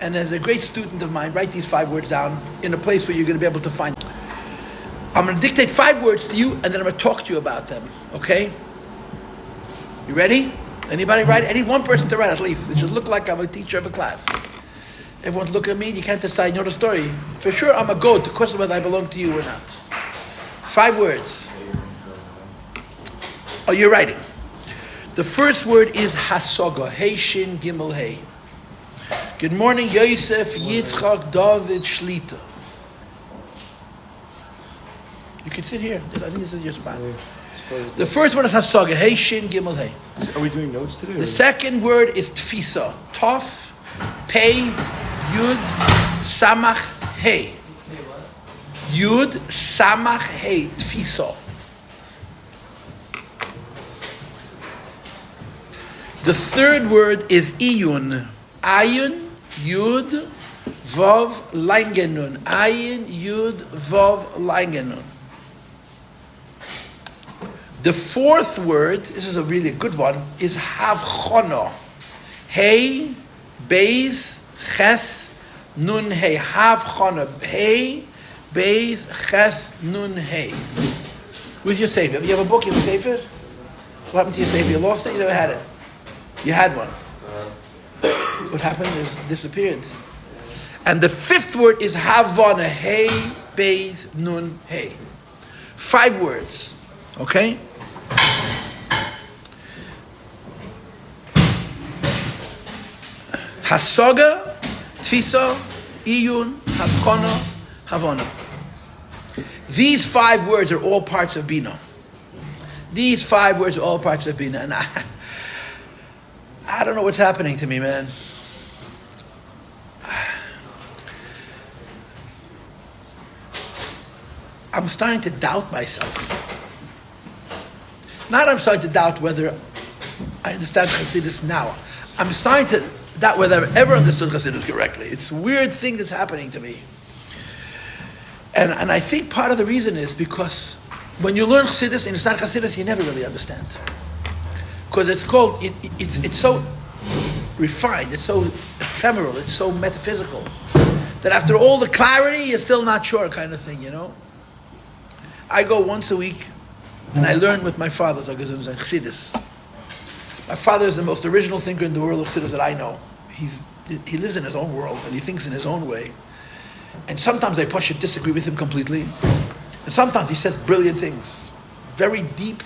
and as a great student of mine, write these 5 words down in a place where you're going to be able to find them. I'm going to dictate 5 words to you, and then I'm going to talk to you about them. Okay? You ready? Anybody write? I need one person to write at least. It should look like I'm a teacher of a class. Everyone's looking at me, you can't decide, you know the story. For sure, I'm a goat. The question whether I belong to you or not. 5 words. Oh, you're writing. The first word is hasoga. Hey, shin, gimel, hey. Good morning, Yosef, Yitzchak, David, Shlita. You can sit here. I think this is your spot. The first word is hasoga. Hey, shin, gimel, hey. Are we doing notes today? The second word is tfisa. Tof, pei, yud, samach, hey. Yud, samach, hey. Tfisa. The third word is iyun. Ayun, yud, vav, langenun. Ayun, yud, vav, langenun. The fourth word, this is a really good one, is havchona. Hey, beis, ches, nun, hey. Havchona. Hey, beis, ches, nun, hey. Where's your sefer? You have a book, you have a sefer? What happened to your sefer? You lost it? You never had it? You had one. What happened? It disappeared. And the fifth word is havana. Hey, beis, nun, hey. 5 words. Okay? Hasoga, tfisa, iyun, havchona, havana. These 5 words are all parts of Bina. These 5 words are all parts of Bina. And I don't know what's happening to me, man. I'm starting to doubt myself. Not I'm starting to doubt whether I understand Chassidus now. I'm starting to doubt whether I've ever understood Chassidus correctly. It's a weird thing that's happening to me. And I think part of the reason is because when you learn Chassidus and you understand Chassidus, you never really understand. Because it's so refined, it's so ephemeral, it's so metaphysical, that after all the clarity, you're still not sure kind of thing, you know? I go once a week, and I learn with my father, Chassidus. My father is the most original thinker in the world of Chassidus that I know. He lives in his own world, and he thinks in his own way. And sometimes I should disagree with him completely. And sometimes he says brilliant things, very deep,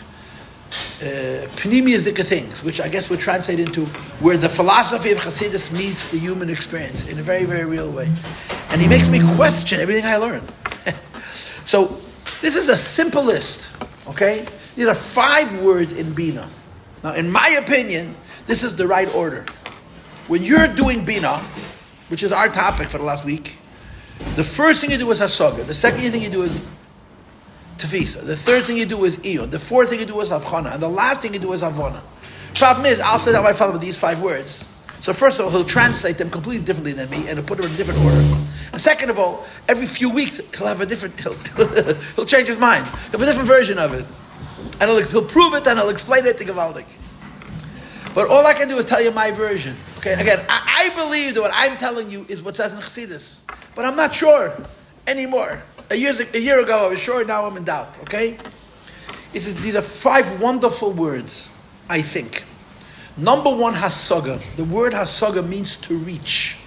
pneumiastic things, which I guess would translate into where the philosophy of Chassidus meets the human experience in a very, very real way. And he makes me question everything I learn. So, this is a simple list, okay? These are 5 words in Bina. Now, in my opinion, this is the right order. When you're doing Bina, which is our topic for the last week, the first thing you do is Hasoga. The second thing you do is Tefisa. The third thing you do is Iyun. The fourth thing you do is Havchana. And the last thing you do is Havana. Problem is, I'll say that my father with these 5 words. So first of all, he'll translate them completely differently than me, and he'll put them in a different order. And second of all, every few weeks, he'll have a different, he'll change his mind. He'll have a different version of it. And he'll prove it, and he'll explain it to Gavaldik. But all I can do is tell you my version. Okay, again, I believe that what I'm telling you is what says in Chassidus. But I'm not sure anymore. A year ago I was sure, now I'm in doubt, okay? These are 5 wonderful words, I think. Number 1, hasoga. The word hasoga means to reach.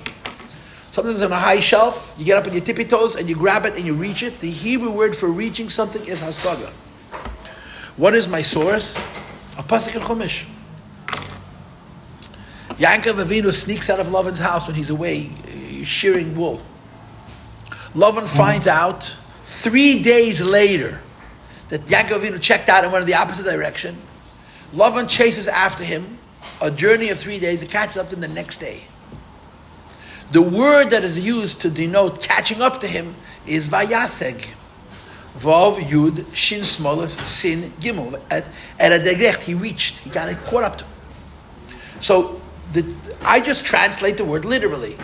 Something's on a high shelf, you get up on your tippy toes and you grab it and you reach it. The Hebrew word for reaching something is hasoga. What is my source? A pasuk in Chumash. Yaakov Avinu sneaks out of Lavan's house when he's away shearing wool. Lavan finds out 3 days later that Yaakov Avinu checked out and went in the opposite direction. Lavan chases after him, a journey of 3 days, and catches up to him the next day. The word that is used to denote catching up to him is vayaseg. Vav, Yud, Shin, Smolas, Sin, Gimel. At a degrech, he reached, he got caught up to him. So, I just translate the word literally.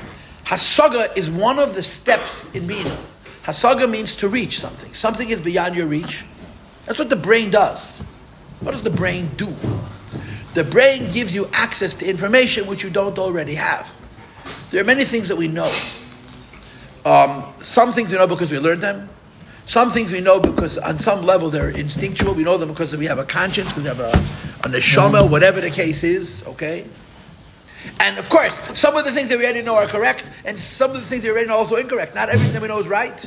Hasaga is one of the steps in Bina. Hasaga means to reach something. Something is beyond your reach. That's what the brain does. What does the brain do? The brain gives you access to information which you don't already have. There are many things that we know. Some things we know because we learned them. Some things we know because on some level they're instinctual. We know them because we have a conscience, because we have a neshama, whatever the case is, okay? And of course, some of the things that we already know are correct, and some of the things that we already know are also incorrect. Not everything that we know is right.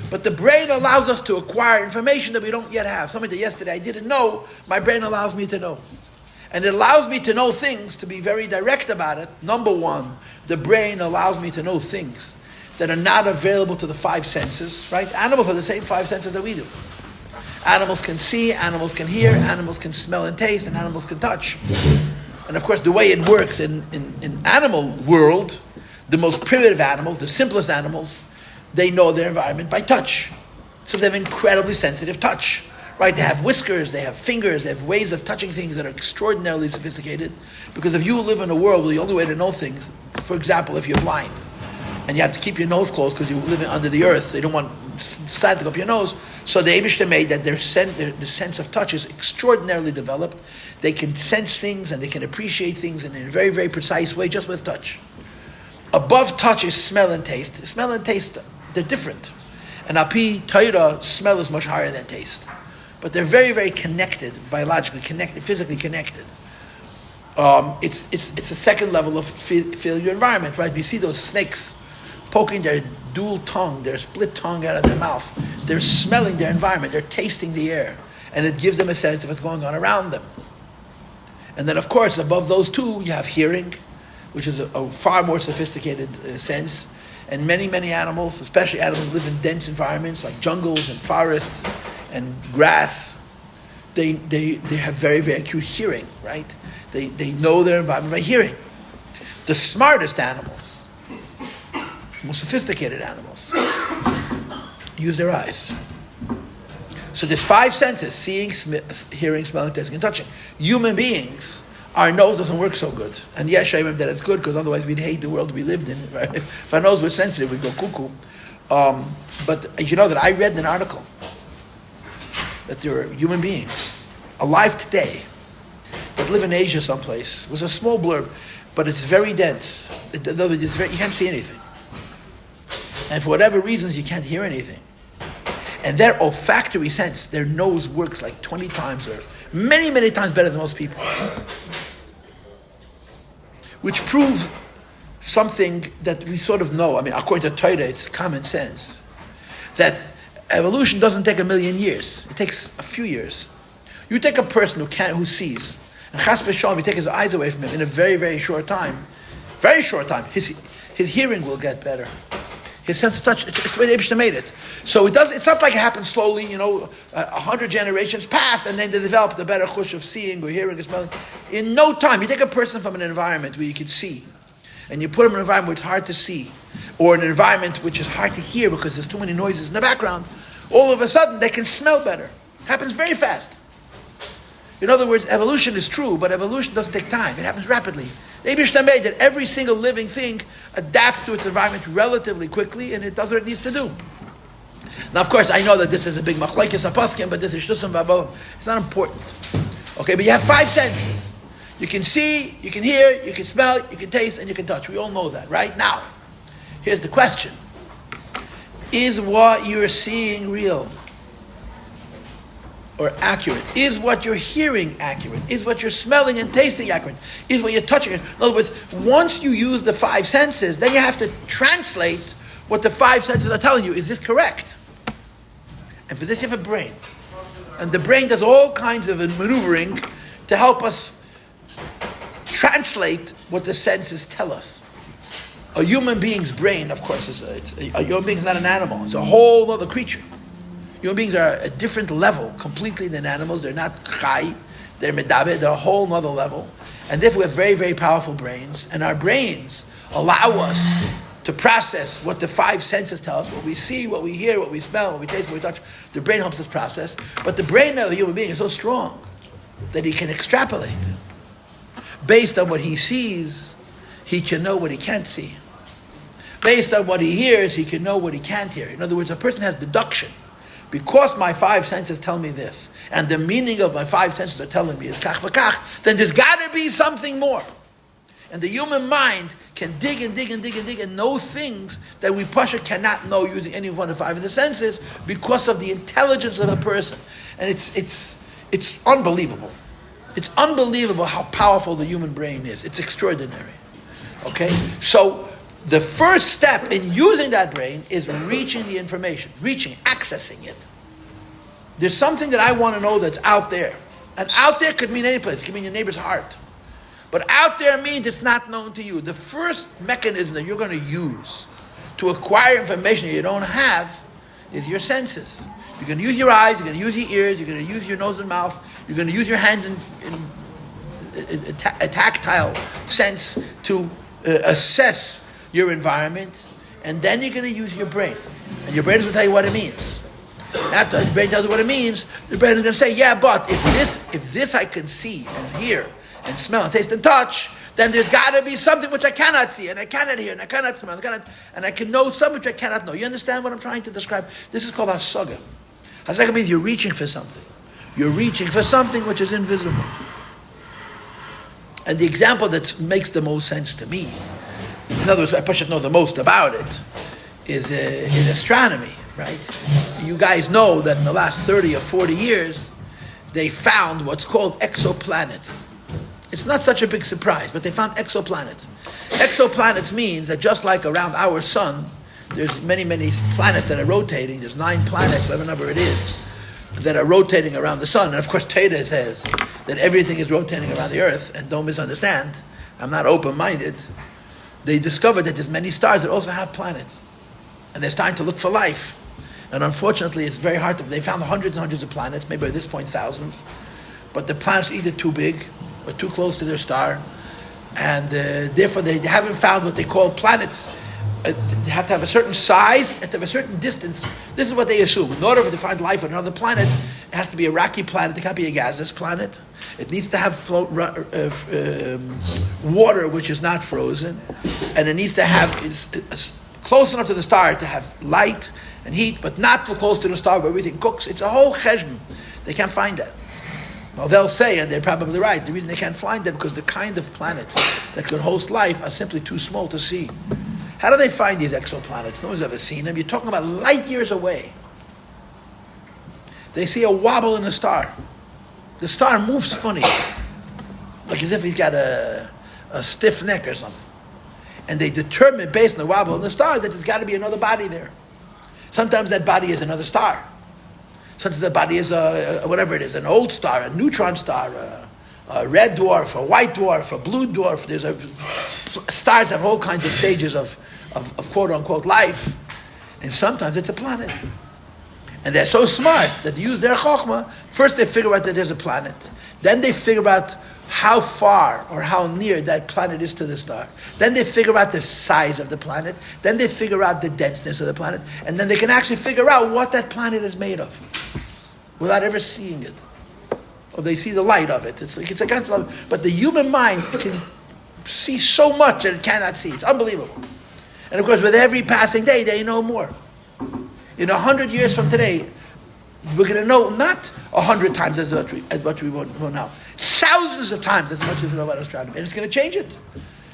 But the brain allows us to acquire information that we don't yet have. Something that yesterday I didn't know, my brain allows me to know. And it allows me to know things, to be very direct about it. Number one, the brain allows me to know things that are not available to the five senses, right? Animals are the same five senses that we do. Animals can see, animals can hear, animals can smell and taste, and animals can touch. And of course, the way it works in animal world, the most primitive animals, the simplest animals, they know their environment by touch. So they have incredibly sensitive touch, right? They have whiskers, they have fingers, they have ways of touching things that are extraordinarily sophisticated. Because if you live in a world where the only way to know things, for example, if you're blind, and you have to keep your nose closed because you're living under the earth, so you don't want sand to go up your nose. So the Eibishter made that the sense of touch is extraordinarily developed. They can sense things and they can appreciate things in a very, very precise way just with touch. Above touch is smell and taste. Smell and taste, they're different. And Api Torah, smell is much higher than taste. But they're very, very connected, biologically connected, physically connected. It's a second level of feel your environment, right? You see those snakes poking their dual tongue, their split tongue out of their mouth. They're smelling their environment, they're tasting the air. And it gives them a sense of what's going on around them. And then of course, above those two, you have hearing, which is a far more sophisticated sense. And many, many animals, especially animals who live in dense environments like jungles and forests and grass, they have very, very acute hearing, right? They know their environment by hearing. The smartest animals, most sophisticated animals, use their eyes. So there's five senses: seeing, hearing, smelling, tasting, and touching. Human beings, our nose doesn't work so good. And yes, Shemim, that it's good because otherwise we'd hate the world we lived in. Right? If our nose was sensitive, we'd go cuckoo. But you know that I read an article that there are human beings alive today that live in Asia someplace. It was a small blurb, but it's very dense. You can't see anything. And for whatever reasons, you can't hear anything. And their olfactory sense, their nose works like 20 times or many, many times better than most people. Which proves something that we sort of know. I mean, according to Torah, it's common sense. That evolution doesn't take 1,000,000 years. It takes a few years. You take a person who sees, and chas v'shalom, you take his eyes away from him in a very, very short time, his hearing will get better. His sense of touch, it's the way the Eibishter made it. So it's not like it happens slowly, 100 generations pass and then they develop a better chush of seeing or hearing or smelling. In no time, you take a person from an environment where you can see, and you put him in an environment where it's hard to see, or an environment which is hard to hear because there's too many noises in the background, all of a sudden they can smell better. It happens very fast. In other words, evolution is true, but evolution doesn't take time. It happens rapidly. The Eibishter made that every single living thing adapts to its environment relatively quickly, and it does what it needs to do. Now, of course, I know that this is a big machlokes apaskim, but this is shtusam v'abolim. It's not important. Okay, but you have five senses. You can see, you can hear, you can smell, you can taste, and you can touch. We all know that, right? Now, here's the question. Is what you're seeing real? Or accurate? Is what you're hearing accurate? Is what you're smelling and tasting accurate? Is what you're touching? In other words, once you use the five senses, then you have to translate what the five senses are telling you. Is this correct? And for this you have a brain. And the brain does all kinds of maneuvering to help us translate what the senses tell us. A human being's brain, of course, a human being is not an animal. It's a whole other creature. Human beings are a different level completely than animals. They're not chai, they're medaber, they're a whole other level. And therefore we have very, very powerful brains. And our brains allow us to process what the five senses tell us, what we see, what we hear, what we smell, what we taste, what we touch. The brain helps us process. But the brain of a human being is so strong that he can extrapolate. Based on what he sees, he can know what he can't see. Based on what he hears, he can know what he can't hear. In other words, a person has deduction. Because my five senses tell me this, and the meaning of my five senses are telling me is kach v'kach, then there's got to be something more. And the human mind can dig and dig and dig and dig and know things that we Pasha cannot know using any one of five of the senses because of the intelligence of a person. And it's unbelievable. It's unbelievable how powerful the human brain is. It's extraordinary. Okay? So the first step in using that brain is reaching the information, accessing it. There's something that I want to know that's out there. And out there could mean any place. It could mean your neighbor's heart. But out there means it's not known to you. The first mechanism that you're going to use to acquire information that you don't have is your senses. You're going to use your eyes, you're going to use your ears, you're going to use your nose and mouth, you're going to use your hands in a tactile sense to assess your environment, and then you're going to use your brain. And your brain is going to tell you what it means. After the brain tells you what it means, the brain is going to say, yeah, but if this I can see and hear and smell and taste and touch, then there's got to be something which I cannot see and I cannot hear and I cannot smell and I can know something which I cannot know. You understand what I'm trying to describe? This is called hasaga. Hasaga means you're reaching for something. You're reaching for something which is invisible. And the example that makes the most sense to me, in other words, I should know the most about it, is in astronomy, right? You guys know that in the last 30 or 40 years, they found what's called exoplanets. It's not such a big surprise, but they found exoplanets. Exoplanets means that just like around our sun, there's many, many planets that are rotating. There's 9 planets, whatever number it is, that are rotating around the sun. And of course, Teda says that everything is rotating around the earth. And don't misunderstand, I'm not open-minded. They discovered that there's many stars that also have planets. And they're starting to look for life. And unfortunately, it's very hard to... They found hundreds and hundreds of planets, maybe at this point thousands. But the planets are either too big or too close to their star. And therefore, they haven't found what they call planets. They have to have a certain size and to have a certain distance. This is what they assume. In order to find life on another planet, it has to be a rocky planet. It can't be a gaseous planet. It needs to have water which is not frozen. And it needs to have close enough to the star to have light and heat, but not too close to the star where everything cooks. It's a whole cheshbon. They can't find that. Well, they'll say, and they're probably right, the reason they can't find them because the kind of planets that could host life are simply too small to see. How do they find these exoplanets? No one's ever seen them. You're talking about light years away. They see a wobble in the star. The star moves funny, like as if he's got a stiff neck or something. And they determine based on the wobble in the star that there's got to be another body there. Sometimes that body is another star. Sometimes that body is whatever it is, an old star, a neutron star, a red dwarf, a white dwarf, a blue dwarf. Stars have all kinds of stages of quote unquote life, and sometimes it's a planet. And they're so smart that they use their chokhmah. First they figure out that there's a planet. Then they figure out how far or how near that planet is to the star. Then they figure out the size of the planet. Then they figure out the denseness of the planet. And then they can actually figure out what that planet is made of without ever seeing it. Or they see the light of it. It's against love. But the human mind can see so much that it cannot see. It's unbelievable. And of course, with every passing day, they know more. In 100 years from today, we're going to know not 100 times as much we know now. Thousands of times as much as we know about astronomy. And it's going to change it.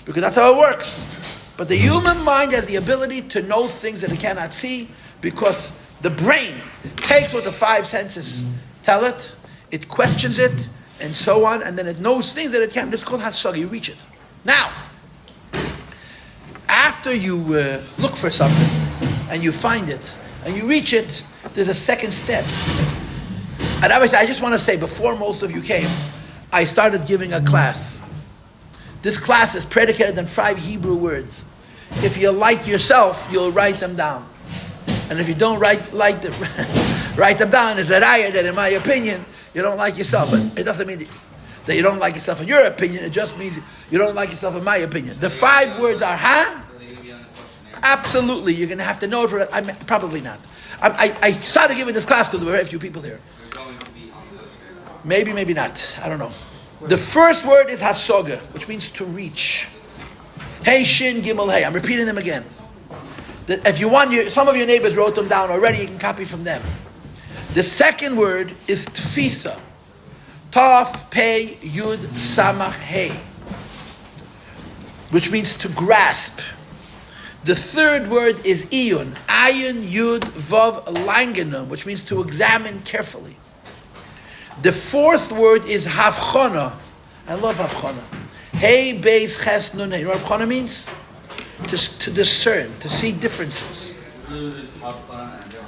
Because that's how it works. But the human mind has the ability to know things that it cannot see because the brain takes what the 5 senses tell it, it questions it, and so on, and then it knows things that it can't. It's called hasaga. You reach it. Now, after you look for something, and you find it, and you reach it, there's a second step. And I just want to say, before most of you came, I started giving a class. This class is predicated on 5 Hebrew words. If you like yourself, you'll write them down. And if you don't write them down, it's a raya that, in my opinion, you don't like yourself. But it doesn't mean that you don't like yourself in your opinion. It just means you don't like yourself in my opinion. The 5 words are, Absolutely. You're going to have to know it for... probably not. I started giving this class because there were very few people here. Maybe, maybe not. I don't know. The first word is hasaga, which means to reach. Hey, shin, gimel, hey. I'm repeating them again. If you want, some of your neighbors wrote them down already. You can copy from them. The second word is tfisa. Taf, pei, yud, samach, hey. which means to grasp. The third word is iyun, ayin, yud, vav, langenum, which means to examine carefully. The fourth word is havchana. I love havchana. Hey, beis, ches, nun, hey. You know what havchana means? To discern, to see differences.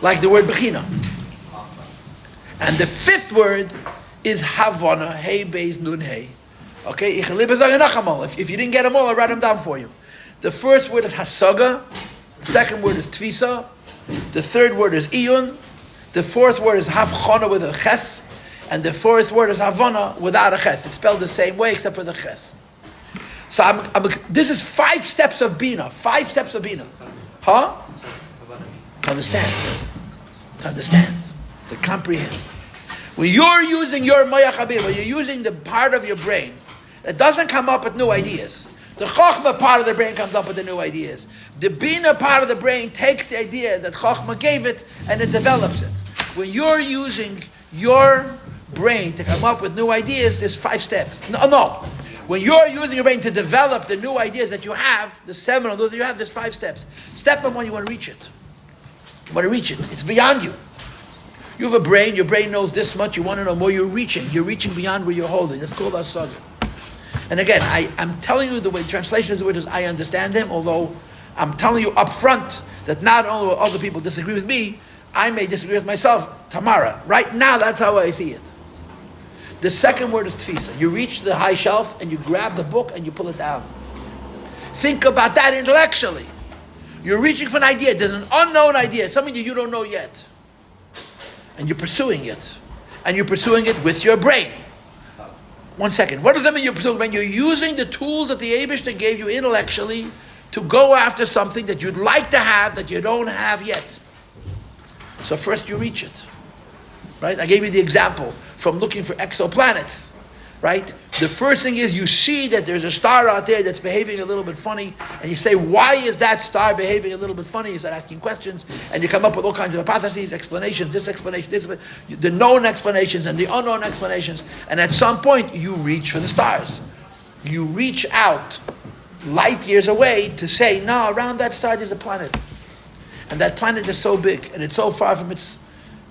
Like the word bechina. And the fifth word is havana. Hey, beis, nun, hey. Okay? If you didn't get them all, I'll write them down for you. The first word is hasaga. The second word is tvisa. The third word is iyun. The fourth word is havchana with a ches. And the fourth word is havana without a ches. It's spelled the same way except for the ches. So this is 5 steps of bina. 5 steps of bina. Huh? To understand. To understand. To comprehend. When you're using your mayach habir, when you're using the part of your brain that doesn't come up with new ideas. The chokhmah part of the brain comes up with the new ideas. The bina part of the brain takes the idea that chokhmah gave it and it develops it. When you're using your brain to come up with new ideas, there's 5 steps. No. When you're using your brain to develop the new ideas that you have, the seminal that you have, there's 5 steps. Step number 1, you want to reach it. You want to reach it. It's beyond you. You have a brain, your brain knows this much, you want to know more, you're reaching beyond where you're holding. That's called asaga. And again, I'm telling you the way the translation is the way it is, I understand them, although I'm telling you up front that not only will other people disagree with me, I may disagree with myself tomorrow. Right now, that's how I see it. The second word is tfisa. You reach the high shelf and you grab the book and you pull it down. Think about that intellectually. You're reaching for an idea. There's an unknown idea. It's something that you don't know yet. And you're pursuing it. And you're pursuing it with your brain. 1 second. What does that mean you're pursuing brain? You're using the tools that the Eibishter gave you intellectually to go after something that you'd like to have that you don't have yet. So first you reach it. Right? I gave you the example from looking for exoplanets. Right? The first thing is you see that there's a star out there that's behaving a little bit funny, and you say, why is that star behaving a little bit funny? You start asking questions, and you come up with all kinds of hypotheses, explanations, this, the known explanations and the unknown explanations, and at some point you reach for the stars. You reach out light years away to say, no, around that star there's a planet. And that planet is so big, and it's so far from its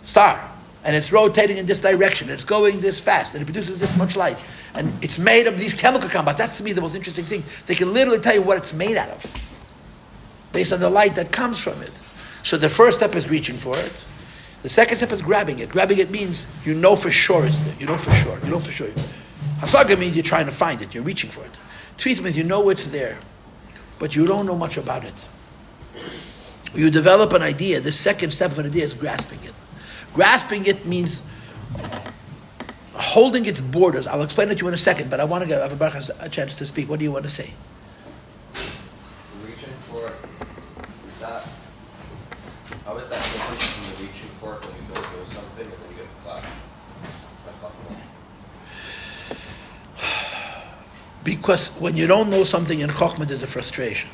star. And it's rotating in this direction, it's going this fast, and it produces this much light. And it's made of these chemical compounds. That's to me the most interesting thing. They can literally tell you what it's made out of, based on the light that comes from it. So the first step is reaching for it. The second step is grabbing it. Grabbing it means you know for sure it's there. You know for sure. Hasaga means you're trying to find it. You're reaching for it. Tfisa means you know it's there, but you don't know much about it. You develop an idea. The second step of an idea is grasping it. Grasping it means holding its borders. I'll explain it to you in a second, but I want to give Avar a chance to speak. What do you want to say? Reaching for it, how is that different from the reaching for it when you don't know something and then you get flat? Because when you don't know something in Chokhmah, there's a frustration.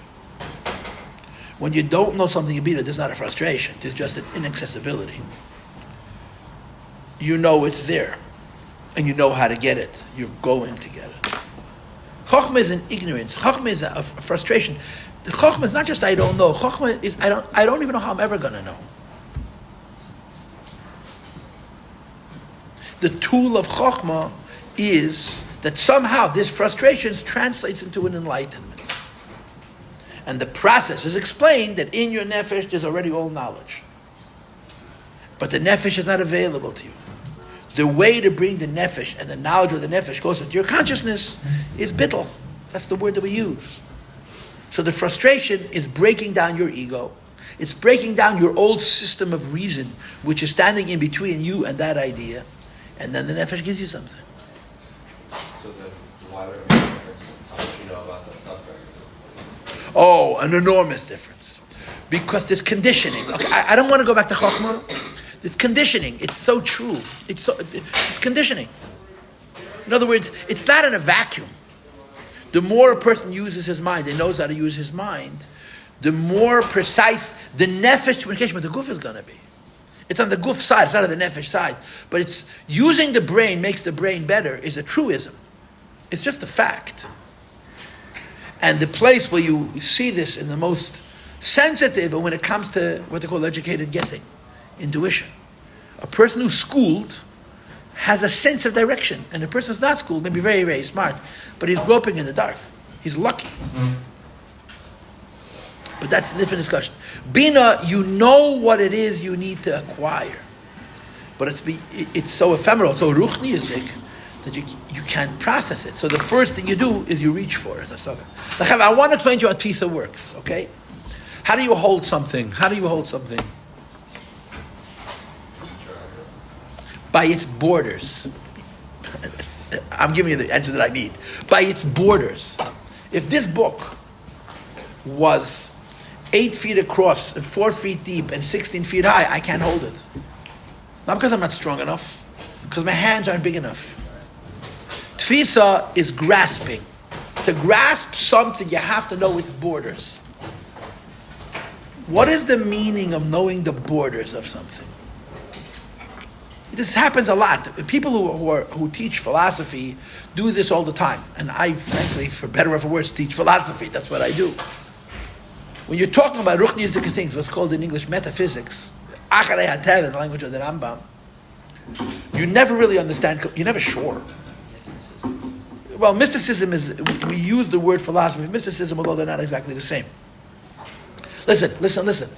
When you don't know something in Bina, there's not a frustration. There's just an inaccessibility. You know it's there, and you know how to get it. You're going to get it. Chokhmah is an ignorance. Chokhmah is a frustration. The Chokhmah is not just I don't know. Chokhmah is I don't even know how I'm ever going to know. The tool of Chokhmah is that somehow this frustration translates into an enlightenment. And the process is explained that in your nefesh there's already all knowledge. But the nefesh is not available to you. The way to bring the nefesh and the knowledge of the nefesh closer to your consciousness is bittul. That's the word that we use. So the frustration is breaking down your ego. It's breaking down your old system of reason, which is standing in between you and that idea. And then the nefesh gives you something. So why would it make a difference how much you know about that subject? Oh, an enormous difference. Because there's conditioning. Okay, I don't want to go back to Chokhmah. It's conditioning. It's so true. It's conditioning. In other words, it's not in a vacuum. The more a person uses his mind and knows how to use his mind, the more precise the nefesh communication with the guf is going to be. It's on the guf side. It's not on the nefesh side. But it's using the brain makes the brain better is a truism. It's just a fact. And the place where you see this in the most sensitive, and when it comes to what they call educated guessing, intuition. A person who's schooled has a sense of direction, and a person who's not schooled may be very, very smart, but he's groping in the dark. He's lucky. But that's a different discussion. Bina, you know what it is you need to acquire, but it's so ephemeral, so ruchniistic, that you can't process it. So the first thing you do is you reach for it. I want to explain to you how Tisa works, okay? How do you hold something? By its borders. I'm giving you the answer that I need. By its borders. If this book was 8 feet across and 4 feet deep and 16 feet high, I can't hold it. Not because I'm not strong enough, because my hands aren't big enough. Tfisa is grasping. To grasp something, you have to know its borders. What is the meaning of knowing the borders of something? This happens a lot. People who teach philosophy do this all the time. And I, frankly, for better or for worse, teach philosophy. That's what I do. When you're talking about ruchniistic things, what's called in English metaphysics, Achei Temimim in the language of the Rambam, you never really understand, you're never sure. Well, mysticism is, we use the word philosophy, mysticism, although they're not exactly the same. Listen.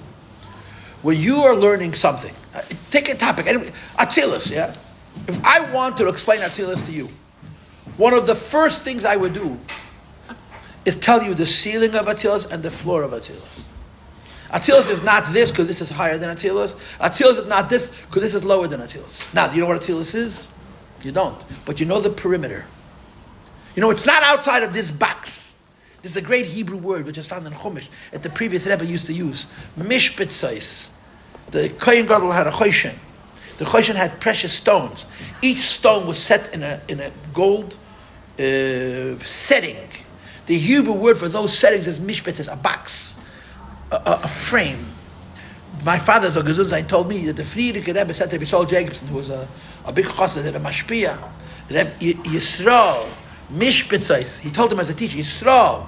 When you are learning something, take a topic, Atzilus, yeah? If I want to explain Atzilus to you, one of the first things I would do is tell you the ceiling of Atzilus and the floor of Atzilus. Atzilus is not this because this is higher than Atzilus. Atzilus is not this because this is lower than Atzilus. Now, do you know what Atzilus is? You don't. But you know the perimeter. You know, it's not outside of this box. This is a great Hebrew word which is found in Chumash that the previous Rebbe used to use. Mishpetzais. The Kohen Gadol had a choshen. The choshen had precious stones. Each stone was set in a gold setting. The Hebrew word for those settings is mishpetzais, a box, a frame. My father, Zogazunzain, told me that the Friedrich Rebbe said to Yisrael Jacobson, who was a big chassid and a mashpia, Yisrael, Mishpetzais. He told him as a teacher, Yisrael.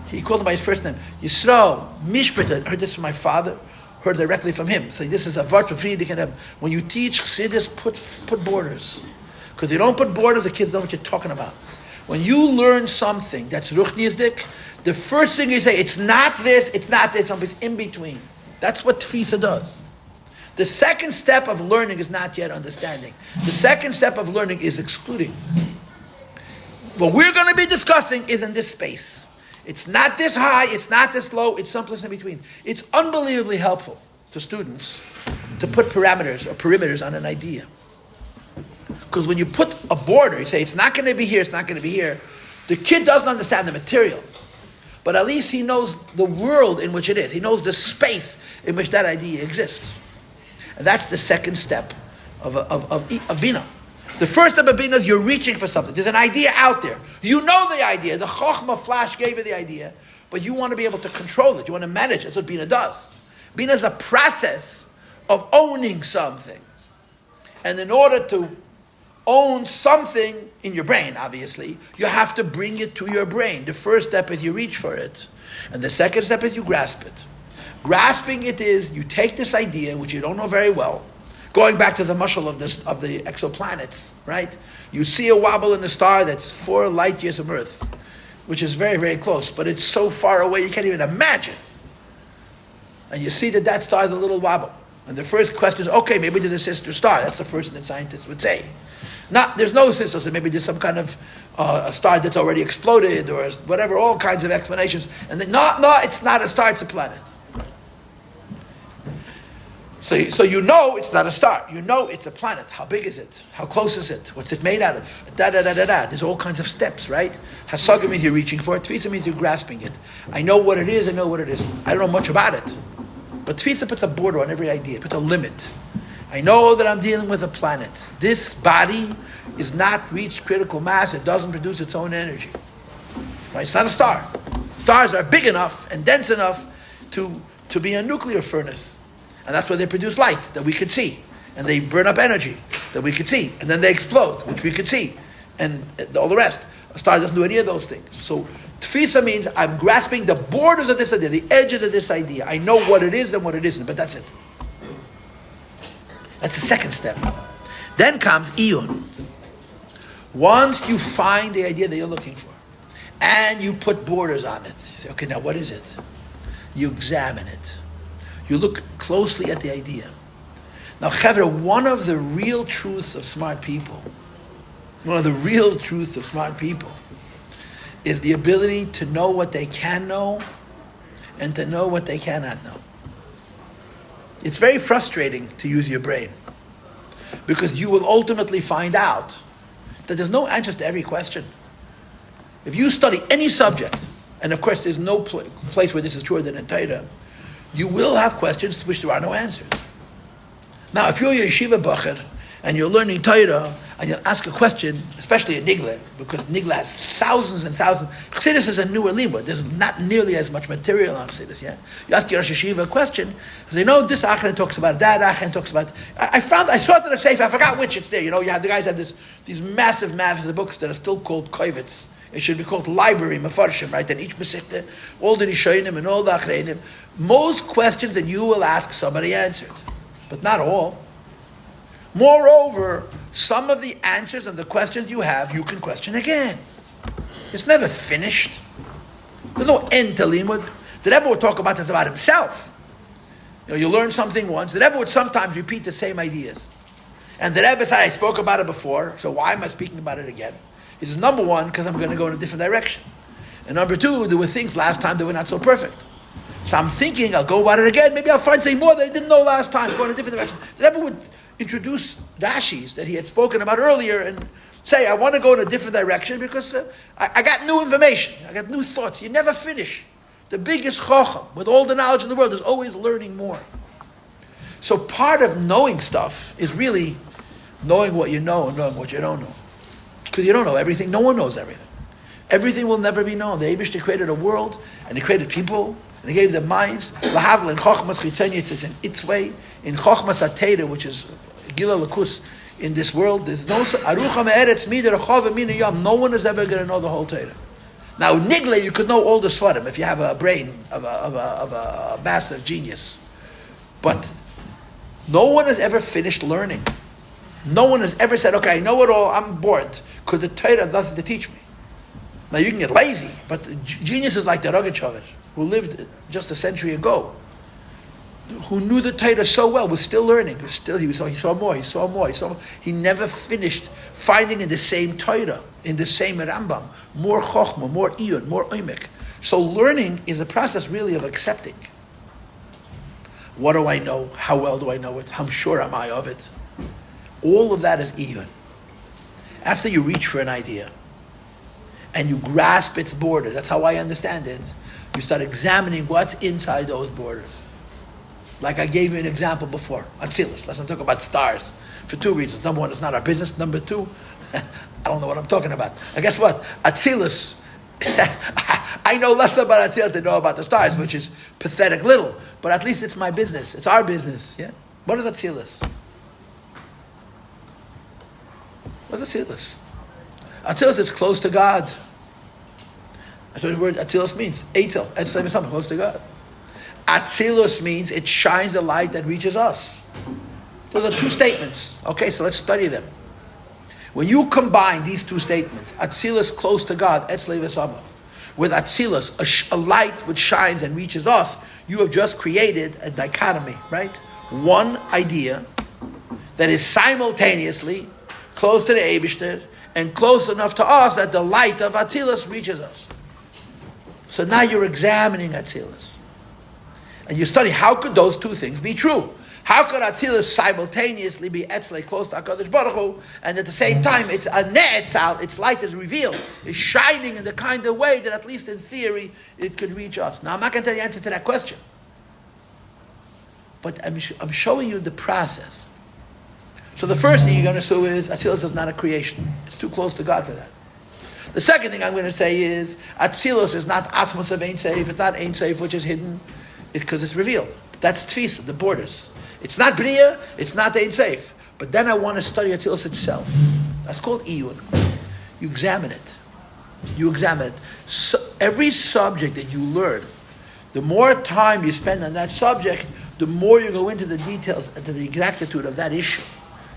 He called him by his first name, Yisrael, Mishpetzais. I heard this from my father, heard directly from him. So this is a vart from Friedrich Rebbe. When you teach Chassidus, put borders. Because if you don't put borders, the kids know what you're talking about. When you learn something that's ruchniistic, the first thing you say, it's not this, something's in between. That's what Tfisa does. The second step of learning is not yet understanding. The second step of learning is excluding. What we're going to be discussing is in this space. It's not this high, it's not this low, it's someplace in between. It's unbelievably helpful to students to put parameters or perimeters on an idea. Because when you put a border, you say it's not going to be here, it's not going to be here, the kid doesn't understand the material. But at least he knows the world in which it is. He knows the space in which that idea exists. And that's the second step of Bina. The first step of Bina is you're reaching for something. There's an idea out there. You know the idea. The Chochmah flash gave you the idea, but you want to be able to control it. You want to manage it. That's what Bina does. Bina is a process of owning something. And in order to own something in your brain, obviously, you have to bring it to your brain. The first step is you reach for it. And the second step is you grasp it. Grasping it is you take this idea, which you don't know very well, going back to the Machon of the exoplanets, right? You see a wobble in a star that's 4 light years from Earth, which is very, very close, but it's so far away you can't even imagine. And you see that star is a little wobble. And the first question is, okay, maybe there's a sister star. That's the first thing that scientists would say. There's no sister, so maybe there's some kind of a star that's already exploded or whatever, all kinds of explanations. And then, no, it's not a star, it's a planet. So you know it's not a star. You know it's a planet. How big is it? How close is it? What's it made out of? There's all kinds of steps, right? Hasaga means you're reaching for it. Tfisa means you're grasping it. I know what it is, I know what it isn't. I don't know much about it. But Tfisa puts a border on every idea, puts a limit. I know that I'm dealing with a planet. This body is not reached critical mass. It doesn't produce its own energy. Right? It's not a star. Stars are big enough and dense enough to be a nuclear furnace. And that's why they produce light that we could see. And they burn up energy that we could see. And then they explode, which we could see. And all the rest. A star doesn't do any of those things. So Tfisa means I'm grasping the borders of this idea, the edges of this idea. I know what it is and what it isn't, but that's it. That's the second step. Then comes iyun. Once you find the idea that you're looking for, and you put borders on it, you say, okay, now what is it? You examine it. You look closely at the idea. Now, Chevra, one of the real truths of smart people, is the ability to know what they can know and to know what they cannot know. It's very frustrating to use your brain because you will ultimately find out that there's no answers to every question. If you study any subject, and of course there's no place where this is truer than in Torah, you will have questions to which there are no answers. Now, if you're a yeshiva bacher and you're learning Torah and you'll ask a question, especially in Nigla, because Nigla has thousands and thousands. Chassidus is a newer limud. There's not nearly as much material on Chassidus. Yeah, you ask your Rosh Yeshiva a question, they know this Achei talks about that. Achei talks about. I saw it in a safe. I forgot which it's there. You know, the guys have these massive of books that are still called kovetz. It should be called library mefarshim, right? And each Masechta, all the Rishonim and all the Achreinim, most questions that you will ask somebody answered, but not all. Moreover, some of the answers and the questions you have, you can question again. It's never finished. There's no end to limud. The Rebbe would talk about this about himself. You learn something once. The Rebbe would sometimes repeat the same ideas. And the Rebbe said, I spoke about it before, so why am I speaking about it again? He says, number one, because I'm going to go in a different direction. And number two, there were things last time that were not so perfect. So I'm thinking, I'll go about it again. Maybe I'll find something more that I didn't know last time. Go in a different direction. The Rebbe would introduce Rashis that he had spoken about earlier and say, I want to go in a different direction because I got new information. I got new thoughts. You never finish. The biggest chacham, with all the knowledge in the world, is always learning more. So part of knowing stuff is really knowing what you know and knowing what you don't know. Because you don't know everything. No one knows everything. Everything will never be known. The Eibishter created a world, and he created people, and he gave them minds. Lahavl in Chochmas Chitzonius is in its way. In Chochmas Ateda, which is Gila Lakus, in this world, there's no Arucha Me'eretz Mider Chova Mina Yom. No one is ever going to know the whole Torah. Now, Nigle, you could know all the Svarim if you have a brain of a massive genius. But no one has ever finished learning. No one has ever said, okay, I know it all, I'm bored, because the Torah has nothing to teach me. Now, you can get lazy, but geniuses like the Rogatchover, who lived just a century ago, who knew the Torah so well, was still learning. He saw more. He never finished finding in the same Torah, in the same Rambam, more Chochmah, more Iyun, more Oimek. So learning is a process really of accepting. What do I know? How well do I know it? How sure am I of it? All of that is Iyun. After you reach for an idea, and you grasp its borders, that's how I understand it, you start examining what's inside those borders. Like I gave you an example before, Atzilus. Let's not talk about stars for two reasons. Number one, it's not our business. Number two, I don't know what I'm talking about. And guess what? Atzilus, I know less about Atzilus than I know about the stars, which is pathetic little. But at least it's my business. It's our business. Yeah. What is Atzilus? What is Atzilus? Atzilus is close to God. That's what the word Atzilus means. Eitzel. Eitzel is something close to God. Atzilus means it shines a light that reaches us. Those are two statements. Okay, so let's study them. When you combine these two statements, Atzilus close to God, Etzlei v'samach, with Atzilus, a light which shines and reaches us, you have just created a dichotomy, right? One idea that is simultaneously close to the Eibishter and close enough to us that the light of Atzilus reaches us. So now you're examining Atzilus. And you study, how could those two things be true? How could Atzilus simultaneously be Etzlei, close to HaKadosh Baruch Hu, and at the same time it's a ne'etzal, its light is revealed, is shining in the kind of way that at least in theory it could reach us. Now I'm not going to tell you the answer to that question. But I'm showing you the process. So the first thing you're going to do is, Atzilus is not a creation. It's too close to God for that. The second thing I'm going to say is, Atzilus is not Atzmos of Ein Seif, it's not Ein Seif which is hidden, because it's revealed. That's Tfisa, the borders. It's not Bria, it's not Ein Seif. But then I want to study Atzilus itself. That's called Iyun. You examine it. You examine it. So every subject that you learn, the more time you spend on that subject, the more you go into the details and to the exactitude of that issue.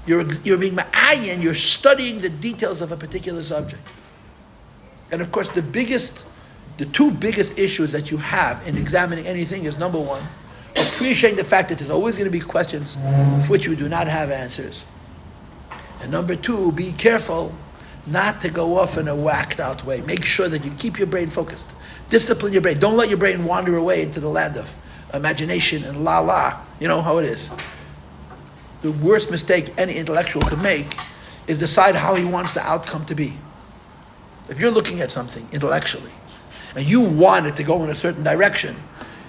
You're being ma'ayin, you're studying the details of a particular subject. And of course, the two biggest issues that you have in examining anything is, number one, appreciating the fact that there's always going to be questions for which you do not have answers. And number two, be careful not to go off in a whacked out way. Make sure that you keep your brain focused. Discipline your brain. Don't let your brain wander away into the land of imagination and la. You know how it is. The worst mistake any intellectual could make is decide how he wants the outcome to be. If you're looking at something intellectually and you want it to go in a certain direction,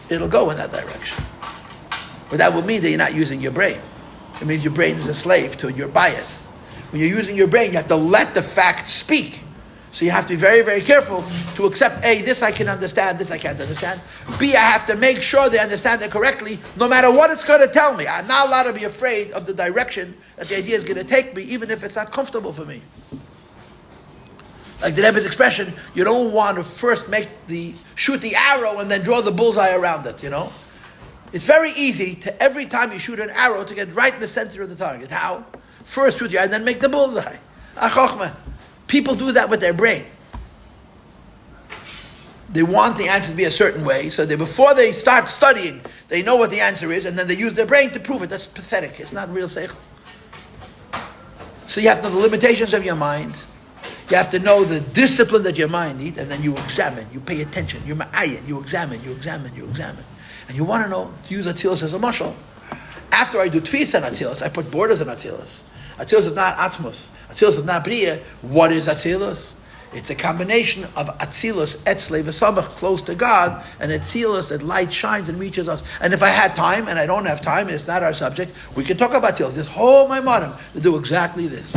it'll go in that direction. But that will mean that you're not using your brain. It means your brain is a slave to your bias. When you're using your brain, you have to let the facts speak. So you have to be very, very careful to accept, A, this I can understand, this I can't understand. B, I have to make sure they understand it correctly, no matter what it's going to tell me. I'm not allowed to be afraid of the direction that the idea is going to take me, even if it's not comfortable for me. Like the Rebbe's expression, you don't want to first shoot the arrow and then draw the bullseye around it, you know? It's very easy to, every time you shoot an arrow, to get right in the center of the target. How? First shoot the arrow and then make the bullseye. Achochma. People do that with their brain. They want the answer to be a certain way, so before they start studying, they know what the answer is, and then they use their brain to prove it. That's pathetic. It's not real seichel. So you have to know the limitations of your mind. You have to know the discipline that your mind needs, and then you examine, you pay attention, you're ma'ayin, you examine. And you want to know, to use Atzilus as a mashal. After I do tfisa and Atzilus, I put borders on Atzilus. Atzilus is not Atzmus. Atzilus is not Bria. What is Atzilus? It's a combination of Atzilus, Etzle, V'samach, close to God, and Atzilus, that light shines and reaches us. And if I had time, and I don't have time, and it's not our subject, we can talk about Atzilus. This whole Maimonim to do exactly this.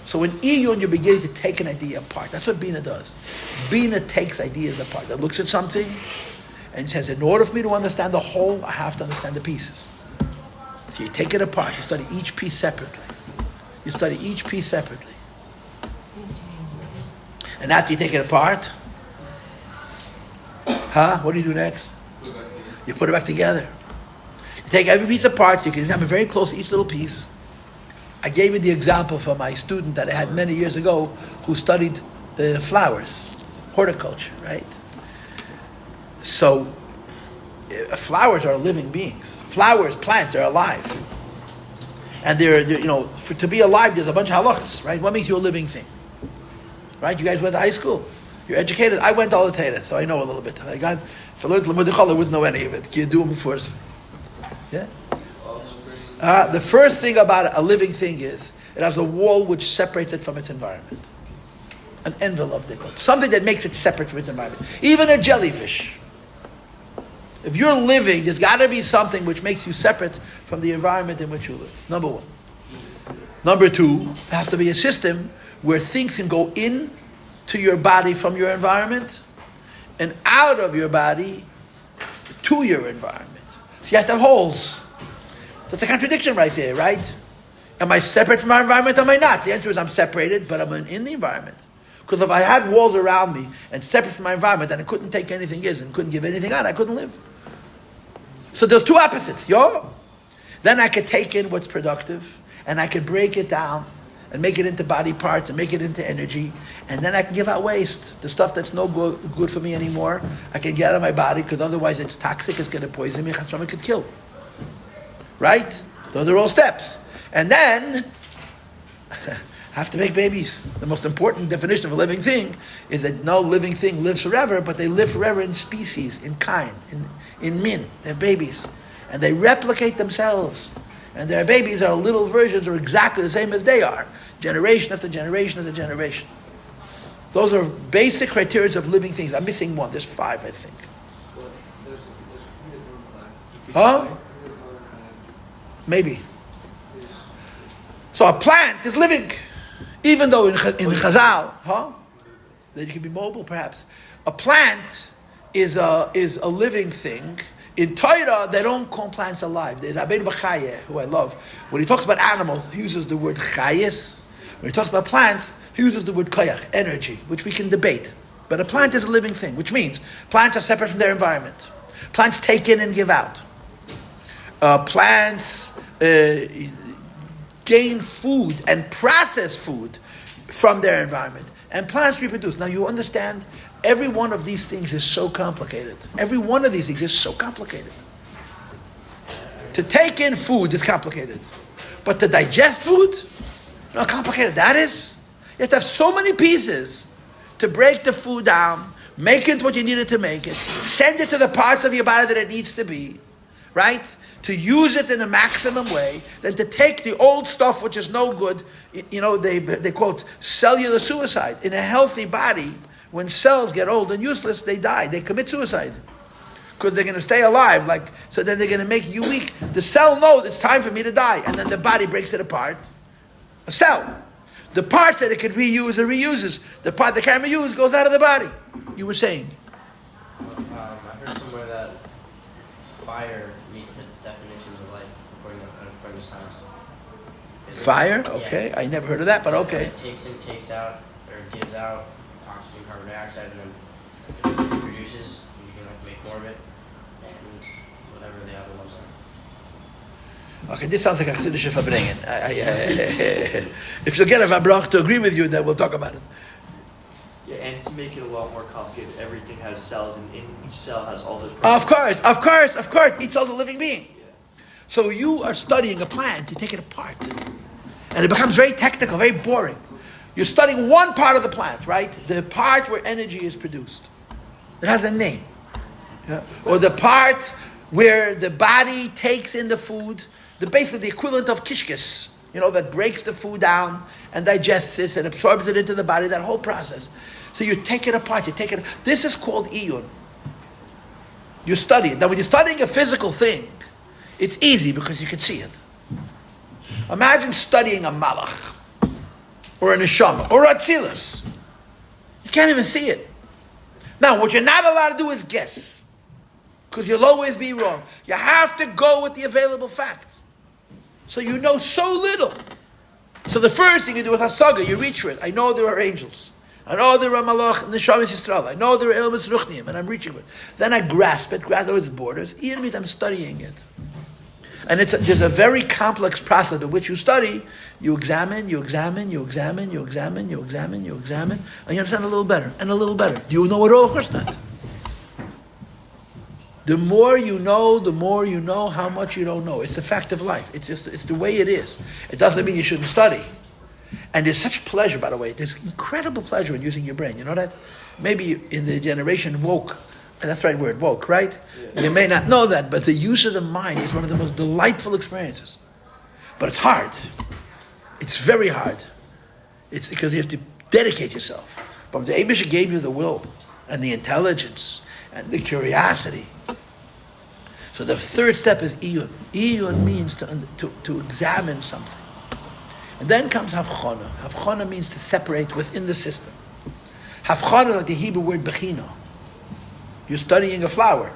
So in Iyun, you're beginning to take an idea apart. That's what Bina does. Bina takes ideas apart. It looks at something and says, in order for me to understand the whole, I have to understand the pieces. So you take it apart. You study each piece separately. And after you take it apart, what do you do next? You put it back together. You take every piece apart so you can examine very close to each little piece. I gave you the example from my student that I had many years ago who studied flowers, horticulture, right? So, flowers are living beings. Flowers, plants are alive. And to be alive, there's a bunch of halachas, right? What makes you a living thing? Right? You guys went to high school. You're educated. I went to all the Torah, so I know a little bit. If I learned Lamud Chol, I wouldn't know any of it. You do them first. Yeah? The first thing about a living thing is it has a wall which separates it from its environment. An envelope, they call it. Something that makes it separate from its environment. Even a jellyfish. If you're living, there's got to be something which makes you separate from the environment in which you live. Number one. Number two, there has to be a system where things can go in to your body from your environment and out of your body to your environment. So you have to have holes. That's a contradiction right there, right? Am I separate from my environment? Am I not? The answer is I'm separated, but I'm in the environment. Because if I had walls around me and separate from my environment, then I couldn't take anything in and couldn't give anything out, I couldn't live. So there's two opposites. Then I could take in what's productive, and I could break it down and make it into body parts and make it into energy, and then I can give out waste. The stuff that's no good for me anymore, I can get out of my body, because otherwise it's toxic, it's going to poison me, it could kill. Right? Those are all steps. And then have to make babies. The most important definition of a living thing is that no living thing lives forever, but they live forever in species, in kind, in min. They're babies. And they replicate themselves. And their babies are little versions or exactly the same as they are. Generation after generation after generation. Those are basic criteria of living things. I'm missing one. There's 5, I think. Huh? Maybe. So a plant is living. Even though in Chazal, that you can be mobile perhaps. A plant is a living thing. In Torah, they don't call plants alive. The Rabbi B'Chaye, who I love, when he talks about animals, he uses the word chayes. When he talks about plants, He uses the word koyach, energy, which we can debate. But a plant is a living thing, which means plants are separate from their environment. Plants take in and give out. Plants gain food and process food from their environment. And plants reproduce. Now you understand, every one of these things is so complicated. Every one of these things is so complicated. To take in food is complicated. But to digest food, you know how complicated that is? You have to have so many pieces to break the food down, make it what you need it to make it, send it to the parts of your body that it needs to be, right? To use it in a maximum way, then to take the old stuff which is no good, you know, they call it cellular suicide. In a healthy body, when cells get old and useless, they die. They commit suicide. Because they're going to stay alive, so then they're going to make you weak. The cell knows it's time for me to die, and then the body breaks it apart. A cell. The parts that it can reuse, it reuses. The part that can't reuse goes out of the body. You were saying? I heard somewhere that fire meets the definitions of life according to science. Fire? Okay, yeah. I never heard of that, but okay. It takes in, takes out, or gives out oxygen, carbon dioxide, and then it produces. You can make more of it, and whatever the other ones are. Okay, this sounds like a Chassidische Verbringen. If you'll get a Vabrach to agree with you, then we'll talk about it. Yeah, and to make it a lot more complicated, everything has cells, and in each cell has all those Of course. Each cell's a living being. Yeah. So you are studying a plant, you take it apart. And it becomes very technical, very boring. You're studying one part of the plant, right? The part where energy is produced. It has a name. Yeah? Or the part where the body takes in the food, basically the equivalent of kishkis, that breaks the food down and digests it and absorbs it into the body, that whole process. So you take it apart, this is called iyun. You study it. Now when you're studying a physical thing, it's easy because you can see it. Imagine studying a malach, or a neshama, or a atzilus. You can't even see it. Now what you're not allowed to do is guess, because you'll always be wrong. You have to go with the available facts. So you know so little. So the first thing you do is hasaga, you reach for it. I know there are angels. I know there are malach and the Neshamas Yisrael. I know there are ilmas ruchniim, and I'm reaching for it. Then I grasp its borders. Iyun means I'm studying it. And there's a very complex process in which you study. You examine, and you understand a little better, and a little better. Do you know it all? Of course not. The more you know how much you don't know. It's the fact of life. It's the way it is. It doesn't mean you shouldn't study. And there's such pleasure, by the way. There's incredible pleasure in using your brain. You know that? Maybe in the generation woke, that's the right word, woke, right? Yeah. You may not know that, but the use of the mind is one of the most delightful experiences. But it's hard. It's very hard. It's because you have to dedicate yourself. But the Eibusha gave you the will and the intelligence and the curiosity. So the third step is iyun. Iyun means to examine something. And then comes havchana. Havchana means to separate within the system. Havchana, like the Hebrew word bechina. You're studying a flower.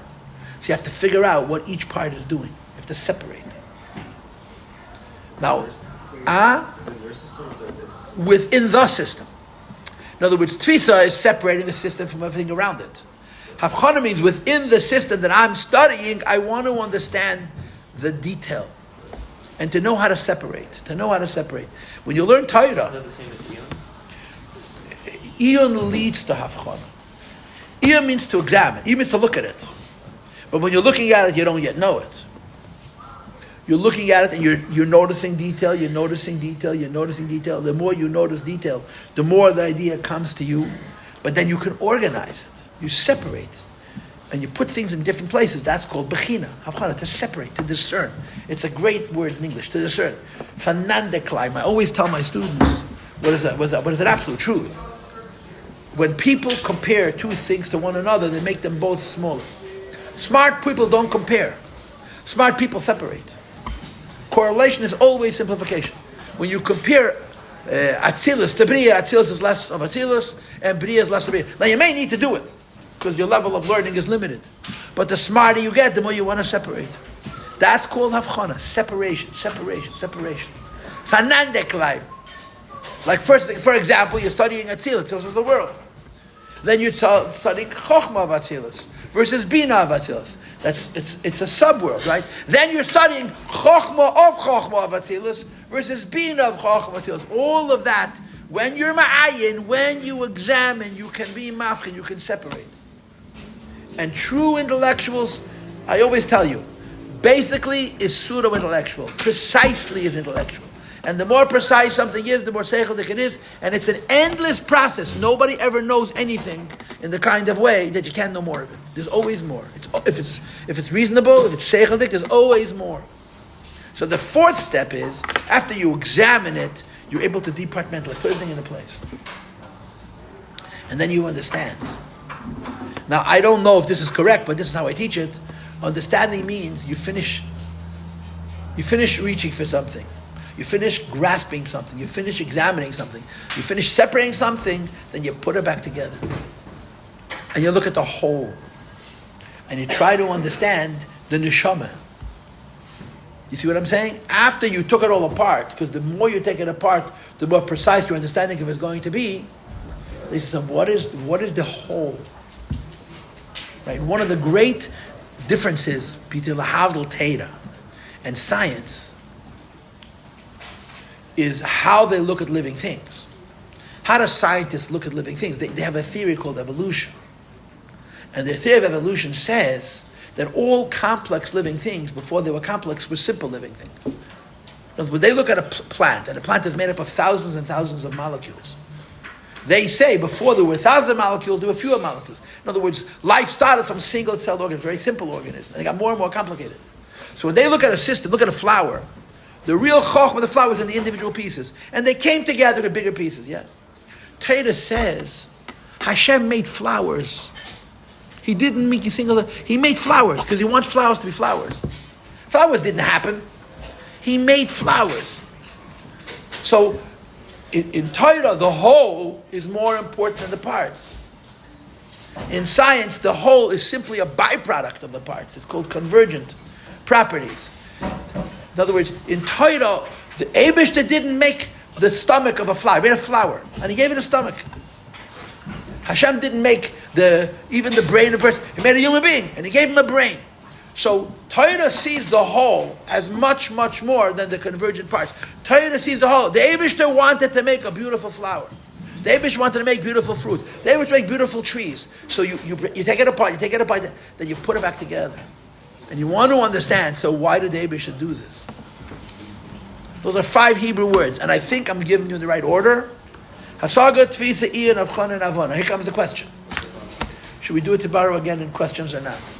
So you have to figure out what each part is doing. You have to separate. Now, within the system. In other words, tfisa is separating the system from everything around it. Havchana means within the system that I'm studying, I want to understand the detail. And to know how to separate. When you learn Torah, Is that the same as iyun? iyun leads to havchana. Iyun means to examine. Iyun means to look at it. But when you're looking at it, you don't yet know it. You're looking at it and you're noticing detail, you're noticing detail. The more you notice detail, the more the idea comes to you. But then you can organize it. You separate. And you put things in different places. That's called bechina, havchana, to separate, to discern. It's a great word in English, to discern. Fanandeklaim. I always tell my students, what is that? What is an absolute truth? When people compare two things to one another, they make them both smaller. Smart people don't compare. Smart people separate. Correlation is always simplification. When you compare Atzilus to Bria, Atzilus is less of Atzilus, and Bria is less of Bria. Now you may need to do it, because your level of learning is limited. But the smarter you get, the more you want to separate. That's called havchana, separation. Fanandeklaim. Like for example, you're studying Atzilus. Atzilus is the world. Then you're studying Chochmah of Atzilus versus Bina of Atzilus. It's a subworld, right? Then you're studying Chochmah of Atzilus versus Bina of Chochmah of Atzilus. All of that, when you're ma'ayin, when you examine, you can be mafkin, you can separate. And true intellectuals, I always tell you, basically is pseudo-intellectual. Precisely is intellectual. And the more precise something is, the more seichelic it is. And it's an endless process. Nobody ever knows anything in the kind of way that you can't know more of it. There's always more. If it's reasonable, if it's seichelic, there's always more. So the fourth step is, after you examine it, you're able to departmentalize, put everything into place. And then you understand. Now, I don't know if this is correct, but this is how I teach it. Understanding means you finish reaching for something. You finish grasping something. You finish examining something. You finish separating something, then you put it back together. And you look at the whole. And you try to understand the neshama. You see what I'm saying? After you took it all apart, because the more you take it apart, the more precise your understanding of it is going to be. This is what is the whole? Right? One of the great differences between lyhadus Torah and science is how they look at living things. How do scientists look at living things? They have a theory called evolution. And their theory of evolution says that all complex living things, before they were complex, were simple living things. When they look at a plant, and a plant is made up of thousands and thousands of molecules, they say before there were thousands of molecules, there were fewer molecules. In other words, life started from single-celled organisms, very simple organisms, and they got more and more complicated. So when they look at a system, look at a flower, the real chokhmah of the flower is in the individual pieces. And they came together to bigger pieces, yeah. Torah says, Hashem made flowers. He didn't make a single... He made flowers, because he wants flowers to be flowers. Flowers didn't happen. He made flowers. So, in Torah, the whole is more important than the parts. In science, the whole is simply a byproduct of the parts. It's called convergent properties. In other words, in Torah, the Eibishter didn't make the stomach of a flower. He made a flower, and he gave it a stomach. Hashem didn't make even the brain of a person. He made a human being, and he gave him a brain. So Torah sees the whole as much, much more than the convergent parts. Torah sees the whole. The Eibishter wanted to make a beautiful flower. The Eibishter wanted to make beautiful fruit. The Eibishter make beautiful trees. So you take it apart, then you put it back together. And you want to understand, so why did the Eibishter do this? Those are 5 Hebrew words, and I think I'm giving you the right order. Hasaga, Tvisa, Ian, Machon, and Avon. Here comes the question. Should we do it tomorrow again in questions or not?